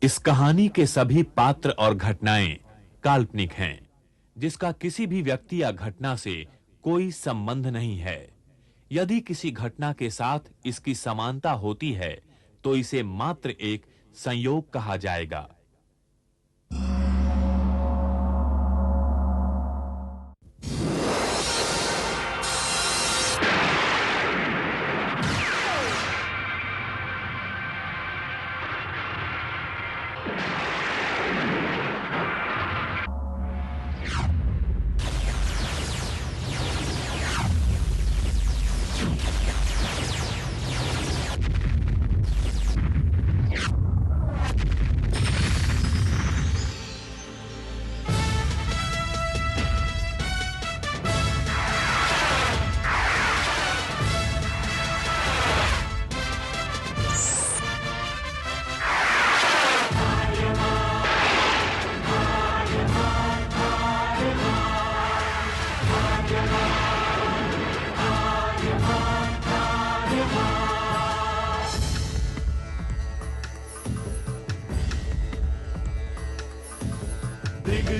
इस कहानी के सभी पात्र और घटनाएं काल्पनिक हैं, जिसका किसी भी व्यक्ति या घटना से कोई संबंध नहीं है। यदि किसी घटना के साथ इसकी समानता होती है, तो इसे मात्र एक संयोग कहा जाएगा।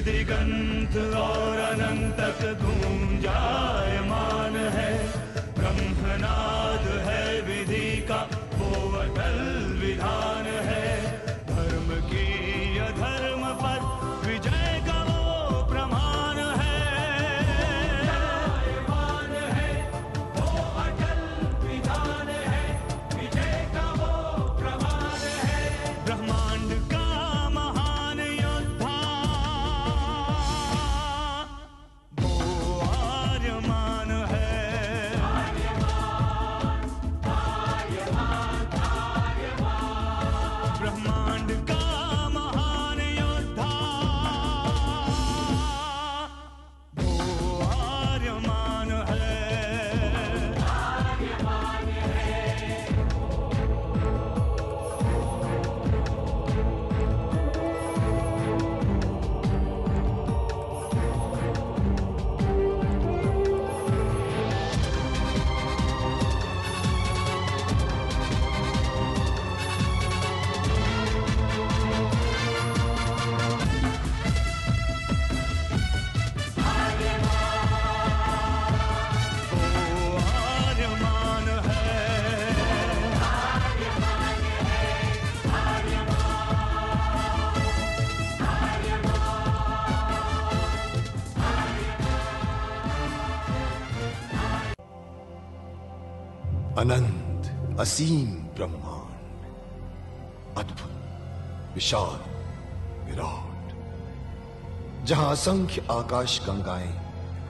दिगंत और अनंत तक गूंजायमान है। ब्रह्मनाद है विधि का वो अटल विधान है। धर्म की अधर्म पर विजय का वो प्रमाण है। जायमान है वो अटल विधान है। विजय का वो प्रमाण है। ब्रह्मांड का अनंत असीम ब्रह्मांड, अद्भुत विशाल विराट, जहां असंख्य आकाश गंगाएं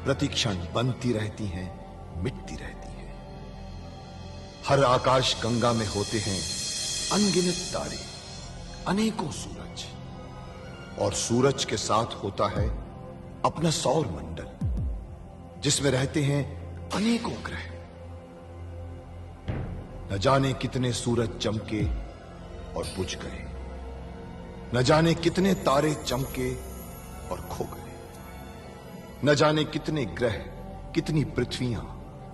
प्रतिक्षण बनती रहती हैं, मिटती रहती हैं। हर आकाश गंगा में होते हैं अनगिनत तारे, अनेकों सूरज, और सूरज के साथ होता है अपना सौर मंडल, जिसमें रहते हैं अनेकों ग्रह। न जाने कितने सूरज चमके और बुझ गए, न जाने कितने तारे चमके और खो गए, न जाने कितने ग्रह, कितनी पृथ्वियां,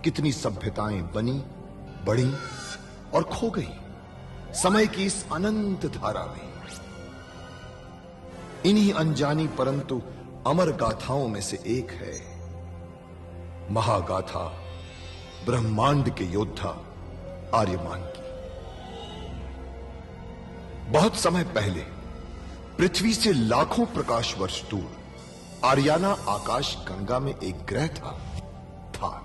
कितनी सभ्यताएं बनी, बढ़ी और खो गई समय की इस अनंत धारा में। इन्हीं अनजानी परंतु अमर गाथाओं में से एक है महागाथा ब्रह्मांड के योद्धा आर्यमान की। बहुत समय पहले पृथ्वी से लाखों प्रकाश वर्ष दूर आर्याना आकाश गंगा में एक ग्रह था, थार।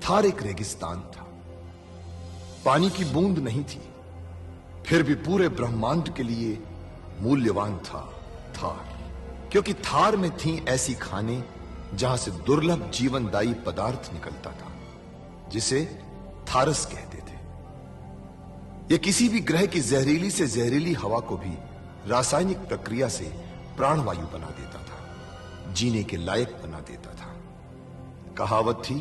थार एक रेगिस्तान था, पानी की बूंद नहीं थी, फिर भी पूरे ब्रह्मांड के लिए मूल्यवान था थार, क्योंकि थार में थी ऐसी खाने जहां से दुर्लभ जीवनदायी पदार्थ निकलता था, जिसे थारस कहते थे। यह किसी भी ग्रह की जहरीली से जहरीली हवा को भी रासायनिक प्रक्रिया से प्राणवायु बना देता था, जीने के लायक बना देता था। कहावत थी,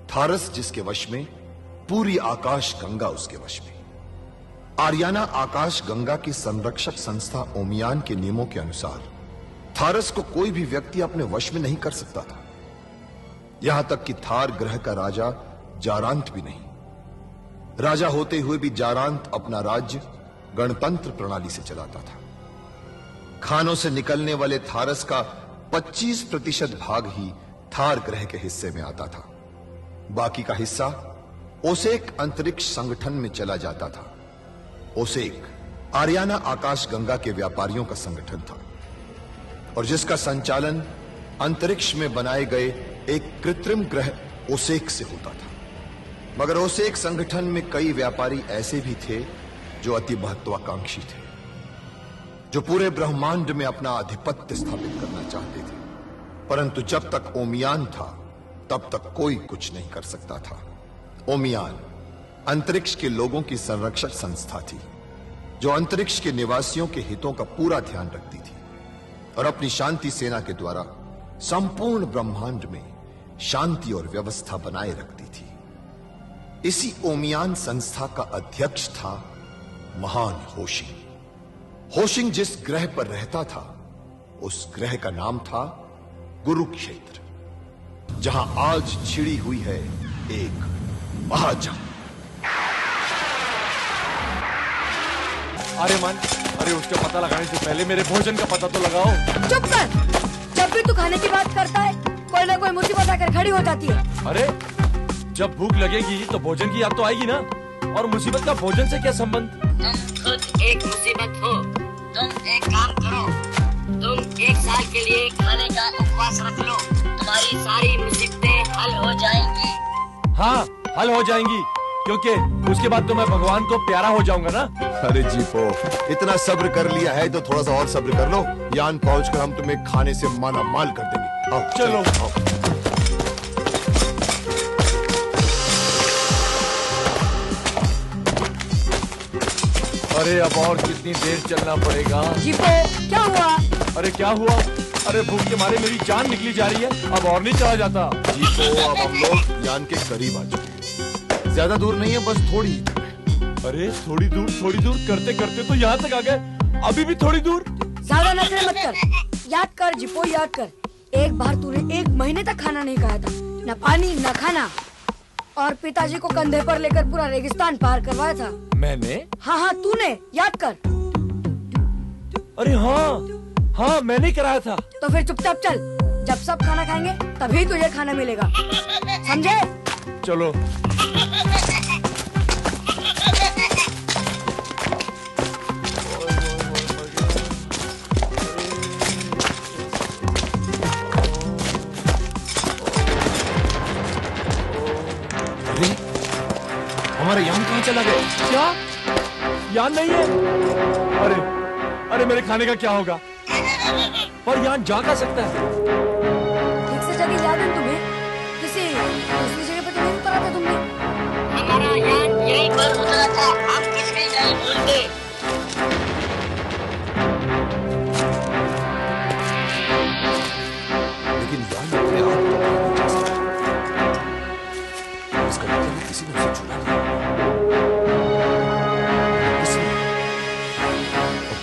थारस जिसके वश में, पूरी आकाश गंगा उसके वश में। आर्याना आकाश गंगा की संरक्षक संस्था ओमियान के नियमों के अनुसार थारस को कोई भी व्यक्ति अपने वश में नहीं कर सकता था। यहां तक कि थार ग्रह का राजा जारांत भी नहीं। राजा होते हुए भी जारांत अपना राज्य गणतंत्र प्रणाली से चलाता था। खानों से निकलने वाले थारस का 25% भाग ही थार ग्रह के हिस्से में आता था। बाकी का हिस्सा ओसेक अंतरिक्ष संगठन में चला जाता था। ओसेक आरियाना आकाश गंगा के व्यापारियों का संगठन था और जिसका संचालन अंतरिक्ष में बनाए गए एक कृत्रिम ग्रह ओसेक से होता था। मगर ओसेक संगठन में कई व्यापारी ऐसे भी थे जो अति महत्वाकांक्षी थे, जो पूरे ब्रह्मांड में अपना आधिपत्य स्थापित करना चाहते थे। परंतु जब तक ओमियान था तब तक कोई कुछ नहीं कर सकता था। ओमियान अंतरिक्ष के लोगों की संरक्षक संस्था थी जो अंतरिक्ष के निवासियों के हितों का पूरा ध्यान रखती थी और अपनी शांति सेना के द्वारा संपूर्ण ब्रह्मांड में शांति और व्यवस्था बनाए रखती थी। इसी ओमियान संस्था का अध्यक्ष था महान होशिंग। होशिंग जिस ग्रह पर रहता था उस ग्रह का नाम था कुरुक्षेत्र, जहां आज छिड़ी हुई है एक महाजंग। अरे मन, अरे उसका पता लगाने से पहले मेरे भोजन का पता तो लगाओ। चुप कर। जब भी तू खाने की बात करता है कोई ना कोई मुसीबत आकर खड़ी हो जाती है। अरे जब भूख लगेगी तो भोजन की याद तो आएगी ना, और मुसीबत का भोजन से क्या संबंध? तुम खुद एक मुसीबत हो। तुम एक काम करो, तुम 1 साल के लिए खाने का उपवास रख लो, तुम्हारी सारी मुसीबतें हल हो जाएंगी। हाँ, हल हो जाएंगी, क्योंकि उसके बाद तो मैं भगवान को प्यारा हो जाऊंगा ना। अरे जीपो, इतना सब्र कर लिया है तो थोड़ा सा और सब्र कर लो। यान पहुंचकर हम तुम्हें खाने से माला माल कर देंगे। आओ, चलो। आओ। अरे अब और कितनी देर चलना पड़ेगा? जीपो, क्या हुआ? अरे क्या हुआ? अरे भूख के मारे मेरी जान निकली जा रही है, अब और नहीं चला जाता। जीपो, अब हम लोग यान के करीब आ चुके हैं। ज्यादा दूर नहीं है, बस थोड़ी ही दूर है। अरे थोड़ी दूर करते करते तो यहाँ तक आ गए, अभी भी थोड़ी दूर। ज्यादा नखरे मत कर। याद कर जीपो, याद कर। एक बार तूने 1 महीने तक खाना नहीं खाया था, न पानी न खाना, और पिताजी को कंधे पर लेकर पूरा रेगिस्तान पार करवाया था। मैंने? हाँ, तूने याद कर। अरे हाँ, मैंने ही कराया था। तो फिर चुपचाप चल, जब सब खाना खाएंगे तभी तुझे खाना मिलेगा, समझे? चलो। हमारे यान कहाँ चला गया? क्या? यान नहीं है? अरे मेरे खाने का क्या होगा? पर यान जा कहाँ सकता है? ठीक से जगह याद है तुम्हें? किसी दूसरी जगह पे तो नहीं उतरा था तुमने? हमारा यान यहीं पर उतरा था, हम किस भी नहीं भूलते। लेकिन यान अपने आप तो नहीं जा सकता। इसका मतलब है किसी ने उसे चुरा लिया।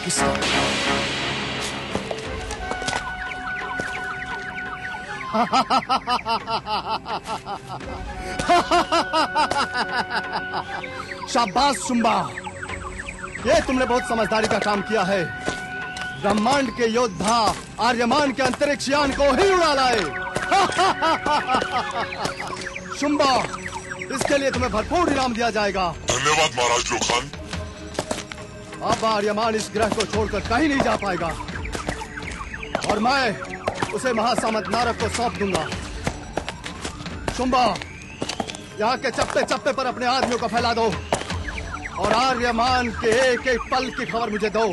किसने? शाबाश शुंबा, ये तुमने बहुत समझदारी का काम किया है। ब्रह्मांड के योद्धा आर्यमान के अंतरिक्ष यान को ही उड़ा लाए। शुंबा, इसके लिए तुम्हें भरपूर इनाम दिया जाएगा। धन्यवाद महाराज लोखान। अब आर्यमान इस ग्रह को छोड़कर कहीं नहीं जा पाएगा और मैं उसे महासामंत नारद को सौंप दूंगा। शुंबा, यहाँ के चप्पे चप्पे पर अपने आदमियों को फैला दो और आर्यमान के एक एक पल की खबर मुझे दो।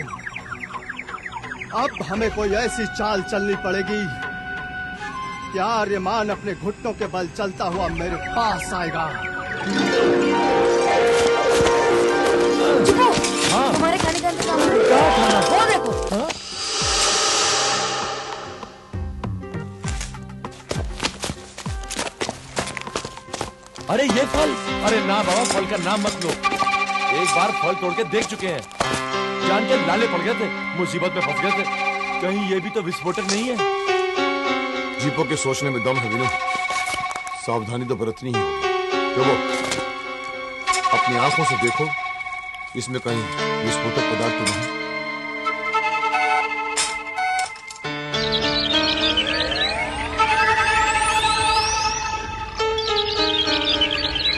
अब हमें कोई ऐसी चाल चलनी पड़ेगी कि आर्यमान अपने घुटनों के बल चलता हुआ मेरे पास आएगा। हाँ? तुम्हारे खाने का इंतजाम है। वो देखो। हाँ? अरे ये फल? अरे ना बाबा, फल का नाम मत लो। एक बार फल तोड़ के देख चुके हैं, जान के लाले पड़ गए थे, मुसीबत में फंस गए थे। कहीं ये भी तो विस्फोटक नहीं है? जीपो के सोचने में दम है विनू। सावधानी तो बरतनी ही होगी। प्रभु, अपनी आंखों से देखो, इसमें कहीं विस्फोटक पदार्थ तो नहीं?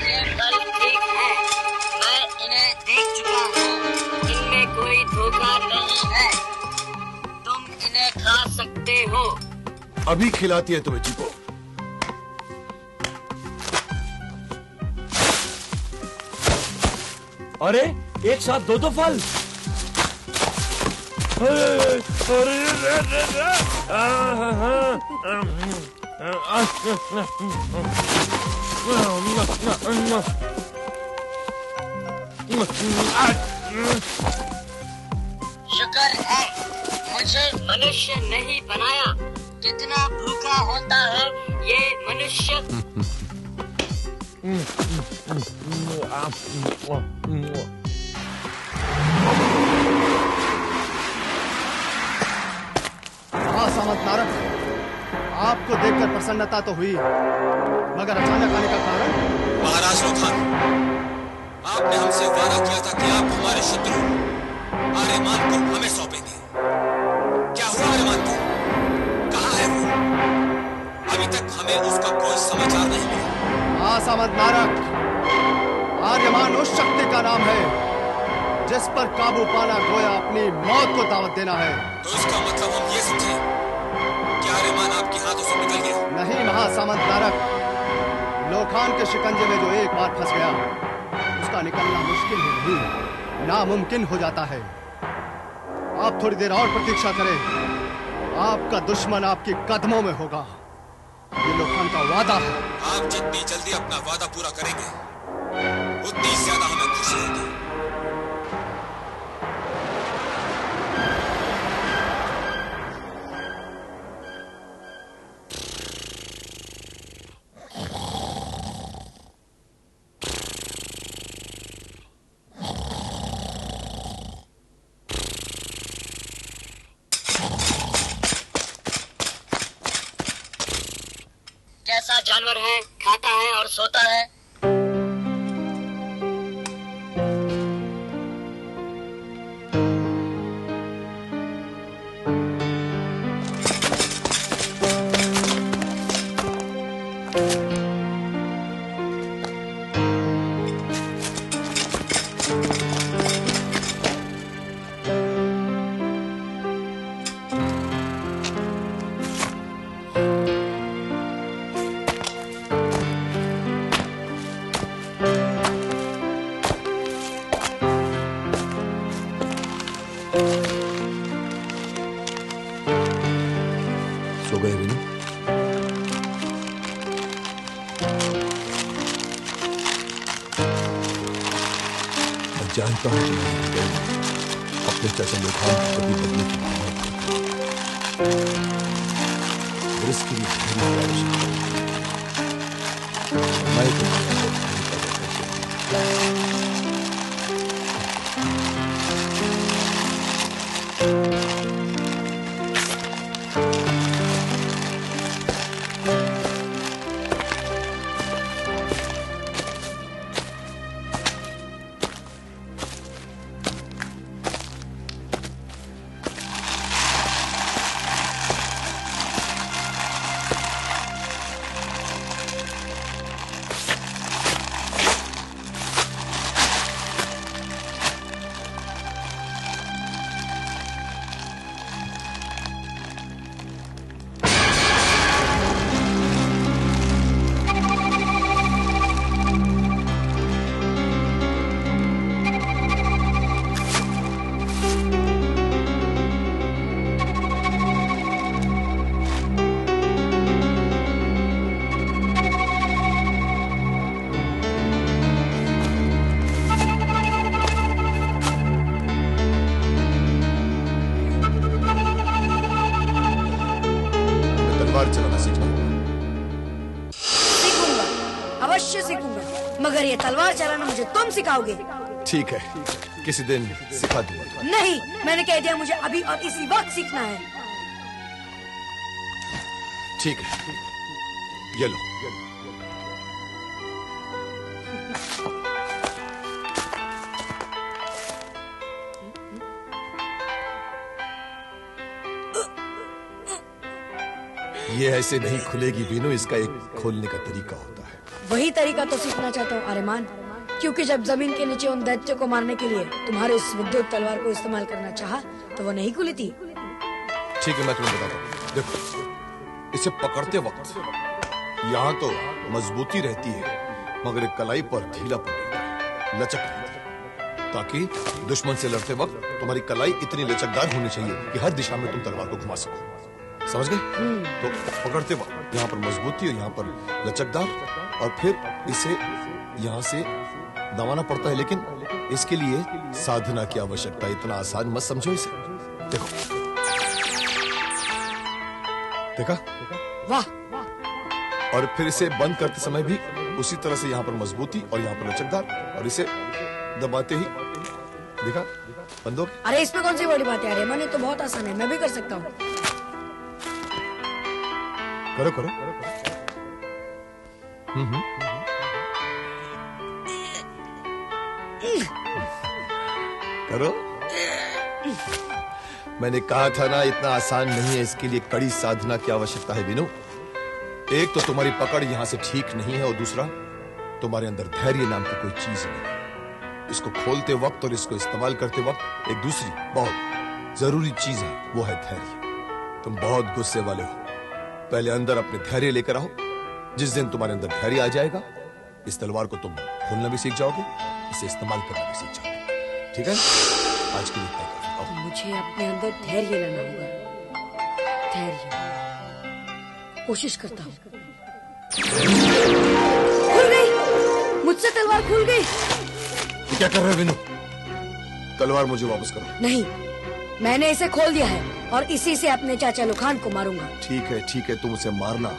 ये फल ठीक है, मैं इन्हें देख चुका हूँ, इनमें कोई धोखा नहीं है, तुम इन्हें खा सकते हो। अभी खिलाती है तुम्हें चिको। अरे एक साथ दो फल। शुक्र है मुझे मनुष्य नहीं बनाया, कितना भूखा होता है ये मनुष्य। सामंत नारद, आपको देखकर प्रसन्नता तो हुई, मगर अचानक आने का कारण? महाराज रोखान, आपने हमसे वादा किया था कि आप हमारे शत्रु आर्यमान को हमें सौंपेंगे। क्या हुआ आर्यमान को? कहाँ है वो? अभी तक हमें उसका कोई समाचार नहीं मिला। सामंत नारद, आर्यमान उस शक्ति का नाम है जिस पर काबू पाना गोया अपनी मौत को दावत देना है। तो इसका मतलब हम ये समझें कि आर्यमान आपके हाथों से निकल गया? नहीं महासामंत नारद, लोखान के शिकंजे में जो एक बार फंस गया, उसका निकलना मुश्किल ही नहीं, नामुमकिन हो जाता है। आप थोड़ी देर और प्रतीक्षा करें, आपका दुश्मन आपके कदमों में होगा, ये लोखान का वादा है। आप जितनी जल्दी अपना वादा पूरा करेंगे, उतनी ज्यादा हमें खुशी होगी। कैसा जानवर है, खाता है और सोता है। सो गए विनू? मैं जानता हूं कि अपने चाचा लोखान के प्रति बदले की भावना इसकी भी पूरी तलवार चलाना सीखना होगा। सीखूंगा, अवश्य सीखूंगा, मगर ये तलवार चलाना मुझे तुम सिखाओगे। ठीक है, किसी दिन सिखा दूंगा। नहीं, मैंने कह दिया मुझे अभी और इसी वक्त सीखना है। ठीक है, ये लो। ये ऐसे नहीं खुलेगी वीनू, इसका एक खोलने का तरीका होता है। वही तरीका तो सीखना चाहता हूँ आर्यमान, क्योंकि जब जमीन के नीचे उन दैत्यों को मारने के लिए तुम्हारे उस विद्युत तलवार को इस्तेमाल करना चाहा तो वो नहीं खुली थी। ठीक है, मैं तुम्हें बताता हूँ। देखो, इसे पकड़ते वक्त यहाँ तो मजबूती रहती है, मगर एक कलाई पर ढीला पड़ जाता है, लचक रहती है, ताकि दुश्मन से लड़ते वक्त तुम्हारी कलाई इतनी लचकदार होनी चाहिए कि हर दिशा में तुम तलवार को घुमा सको। समझ गए? तो पकड़ते वक्त यहाँ पर मजबूती और यहाँ पर लचकदार, और फिर इसे यहाँ से दबाना पड़ता है, लेकिन इसके लिए साधना की आवश्यकता है। इतना आसान मत समझो इसे। देखो, देखा? वाह! और फिर इसे बंद करते समय भी उसी तरह से यहाँ पर मजबूती और यहाँ पर लचकदार, और इसे दबाते ही देखा बंद हो गया। अरे इसमें कौन सी बड़ी बात है आर्यमान, ये तो बहुत आसान है, मैं भी कर सकता हूँ। करो करो। करो। मैंने कहा था ना, इतना आसान नहीं है, इसके लिए कड़ी साधना की आवश्यकता है वीनू। एक तो तुम्हारी पकड़ यहां से ठीक नहीं है, और दूसरा तुम्हारे अंदर धैर्य नाम की कोई चीज नहीं। इसको खोलते वक्त और इसको इस्तेमाल करते वक्त एक दूसरी बहुत जरूरी चीज है, वो है धैर्य। तुम बहुत गुस्से वाले हो, पहले अंदर अपने धैर्य लेकर आओ। जिस दिन तुम्हारे अंदर धैर्य आ जाएगा, इस तलवार को तुम खोलना भी सीख जाओगे, इसे इस्तेमाल करना भी सीख जाओगे। ठीक है? आज के लिए तय करो। आओ। मुझे अपने अंदर धैर्य लाना होगा। धैर्य, कोशिश करता हूँ। खुल गई, मुझसे तलवार खुल गई। क्या कर रहे हो विनू? तलवार मुझे वापस करो। नहीं, मैंने इसे खोल दिया है और इसी से अपने चाचा लुखान को मारूंगा। ठीक है, तुम उसे मारना,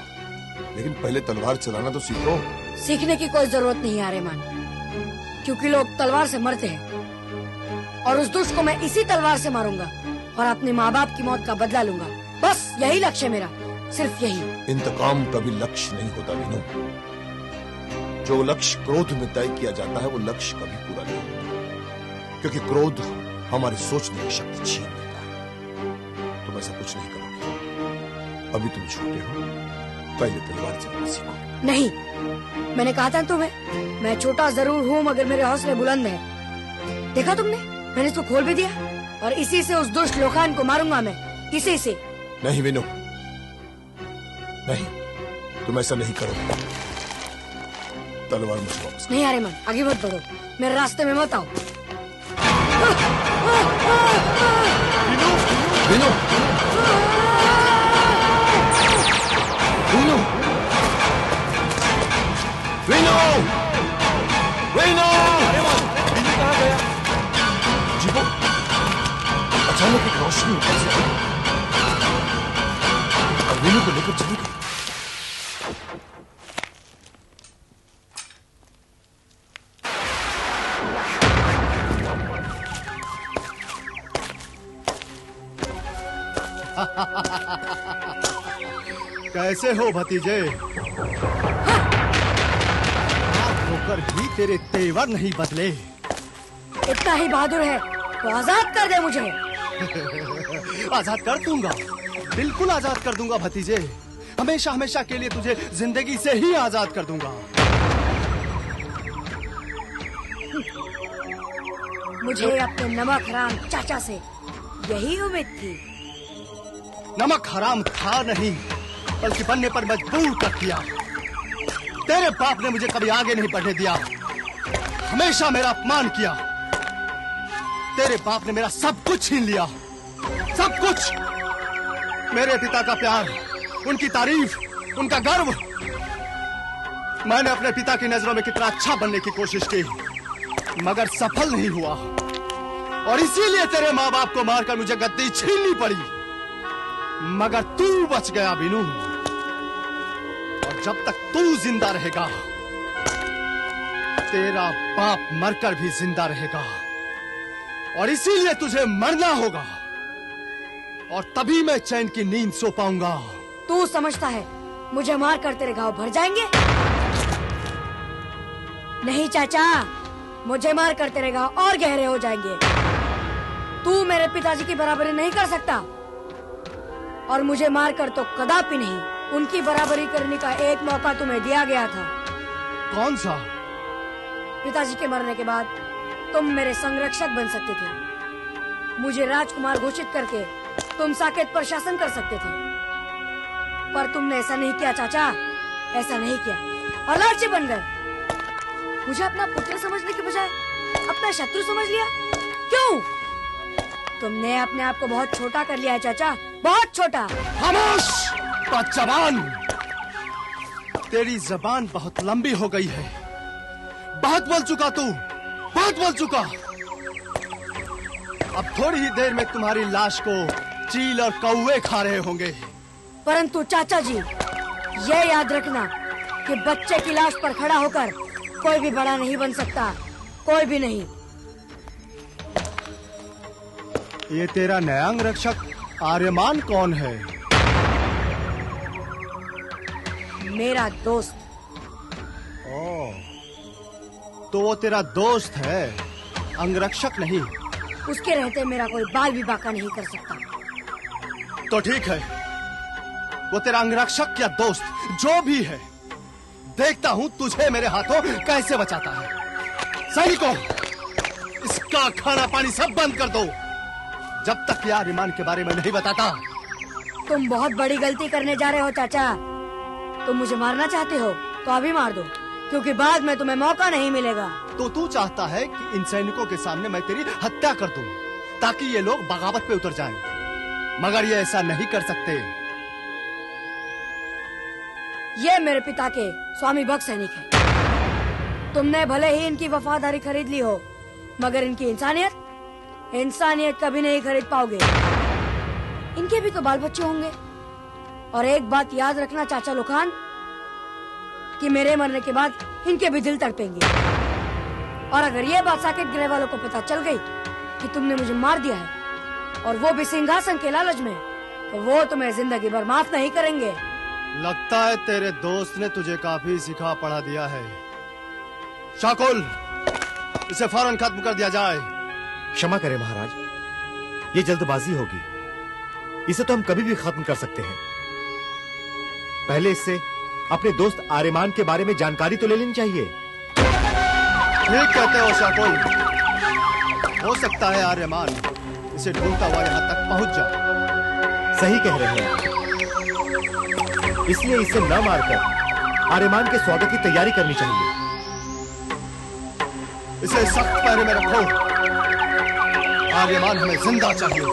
लेकिन पहले तलवार चलाना तो सीखो। सीखने की कोई जरूरत नहीं है आर्यमान, क्योंकि लोग तलवार से मरते हैं, और उस दुष्ट को मैं इसी तलवार से मारूंगा और अपने माँ बाप की मौत का बदला लूंगा। बस यही लक्ष्य है मेरा, सिर्फ यही। इंतकाम कभी लक्ष्य नहीं होता विनू। जो लक्ष्य क्रोध में तय किया जाता है, वो लक्ष्य कभी पूरा नहीं होता, क्योंकि क्रोध हमारी सोचने की शक्ति छीन लेता है। तुम ऐसा कुछ नहीं करोगे। अभी तुम छोटे हो, पहले तलवार चलाना सीखो। नहीं, मैंने कहा था तुम्हें, मैं छोटा जरूर हूँ मगर मेरे हौसले बुलंद हैं। देखा तुमने, मैंने इसको खोल भी दिया और इसी से उस दुष्ट लोखान को मारूंगा मैं, इसी से। नहीं विनू, नहीं, तुम ऐसा नहीं करोगे। तलवार मुझे वापस। नहीं आर्यमान, आगे मत बढ़ो, मेरे रास्ते में मत आओ। विनू, विनू, विनू, विनू, विनू, विनू कहाँ गया? जीवो, अचानक एक रोशनी ऊपर से आई और विनू को लेकर चली गई। कैसे हो भतीजे? आप होकर भी तेरे तेवर नहीं बदले। इतना ही बहादुर है तो आजाद कर दे मुझे। आजाद कर दूंगा, बिल्कुल आजाद कर दूंगा भतीजे। हमेशा हमेशा के लिए तुझे जिंदगी से ही आजाद कर दूंगा। मुझे अपने नमक हराम चाचा से यही उम्मीद थी। नमक हराम था नहीं, बल्कि बनने पर मजबूर कर दिया। तेरे बाप ने मुझे कभी आगे नहीं बढ़ने दिया, हमेशा मेरा अपमान किया। तेरे बाप ने मेरा सब कुछ छीन लिया, सब कुछ। मेरे पिता का प्यार, उनकी तारीफ, उनका गर्व। मैंने अपने पिता की नजरों में कितना अच्छा बनने की कोशिश की, मगर सफल नहीं हुआ, और इसीलिए तेरे माँ बाप को मारकर मुझे गद्दी छीननी पड़ी। मगर तू बच गया विनू, और जब तक तू जिंदा रहेगा, तेरा बाप मरकर भी जिंदा रहेगा, और इसीलिए तुझे मरना होगा, और तभी मैं चैन की नींद सो पाऊंगा। तू समझता है मुझे मार कर तेरे घाव भर जाएंगे? नहीं चाचा, मुझे मार कर तेरे घाव और गहरे हो जाएंगे। तू मेरे पिताजी की बराबरी नहीं कर सकता, और मुझे मार कर तो कदापि नहीं। उनकी बराबरी करने का एक मौका तुम्हें दिया गया था। कौन सा? पिताजी के मरने के बाद तुम मेरे संरक्षक बन सकते थे, मुझे राजकुमार घोषित करके तुम साकेत पर शासन कर सकते थे, पर तुमने ऐसा नहीं किया चाचा, ऐसा नहीं किया और लालची बन गए। मुझे अपना पुत्र समझने के बजाय अपना शत्रु समझ लिया। क्यों? तुमने अपने आप को बहुत छोटा कर लिया है चाचा, बहुत छोटा। खामोश बदजबान! तेरी जबान बहुत लंबी हो गई है, बहुत बोल चुका तू, बहुत बोल चुका। अब थोड़ी ही देर में तुम्हारी लाश को चील और कौवे खा रहे होंगे। परंतु चाचा जी, ये याद रखना कि बच्चे की लाश पर खड़ा होकर कोई भी बड़ा नहीं बन सकता, कोई भी नहीं। ये तेरा नया अंगरक्षक आर्यमान कौन है? मेरा दोस्त। ओह, तो वो तेरा दोस्त है, अंगरक्षक नहीं। उसके रहते मेरा कोई बाल भी बाका नहीं कर सकता। तो ठीक है, वो तेरा अंगरक्षक या दोस्त जो भी है, देखता हूँ तुझे मेरे हाथों कैसे बचाता है। सैनिकों, इसका खाना पानी सब बंद कर दो जब तक ये आर्यमान के बारे में नहीं बताता। तुम बहुत बड़ी गलती करने जा रहे हो चाचा। तुम मुझे मारना चाहते हो तो अभी मार दो, क्योंकि बाद में तुम्हें मौका नहीं मिलेगा। तो तू चाहता है कि इन सैनिकों के सामने मैं तेरी हत्या कर दूं, ताकि ये लोग बगावत पे उतर जाएं। मगर ये ऐसा नहीं कर सकते। ये मेरे पिता के स्वामी भक्त सैनिक है। तुमने भले ही इनकी वफादारी खरीद ली हो, मगर इनकी इंसानियत कभी नहीं खरीद पाओगे। इनके भी तो बाल बच्चे होंगे। और एक बात याद रखना चाचा लोखान, कि मेरे मरने के बाद इनके भी दिल तड़पेंगे। और अगर ये बात साकेत ग्रह वालों को पता चल गई कि तुमने मुझे मार दिया है, और वो भी सिंहासन के लालच में, तो वो तुम्हें जिंदगी भर माफ नहीं करेंगे। लगता है तेरे दोस्त ने तुझे काफी सिखा पढ़ा दिया है। शाकुल, इसे फौरन खत्म कर दिया जाए। क्षमा करें महाराज, ये जल्दबाजी होगी। इसे तो हम कभी भी खत्म कर सकते हैं। पहले इससे अपने दोस्त आर्यमान के बारे में जानकारी तो ले लेनी चाहिए। ठीक कहते हो शाकुल, हो सकता है आर्यमान इसे ढूंढता हुआ यहाँ तक पहुंच जाए। सही कह रहे हैं, इसलिए इसे न मारकर आर्यमान के स्वागत की तैयारी करनी चाहिए। इसे सख्त पहरे में रखो, आर्यमान हमें जिंदा चाहिए।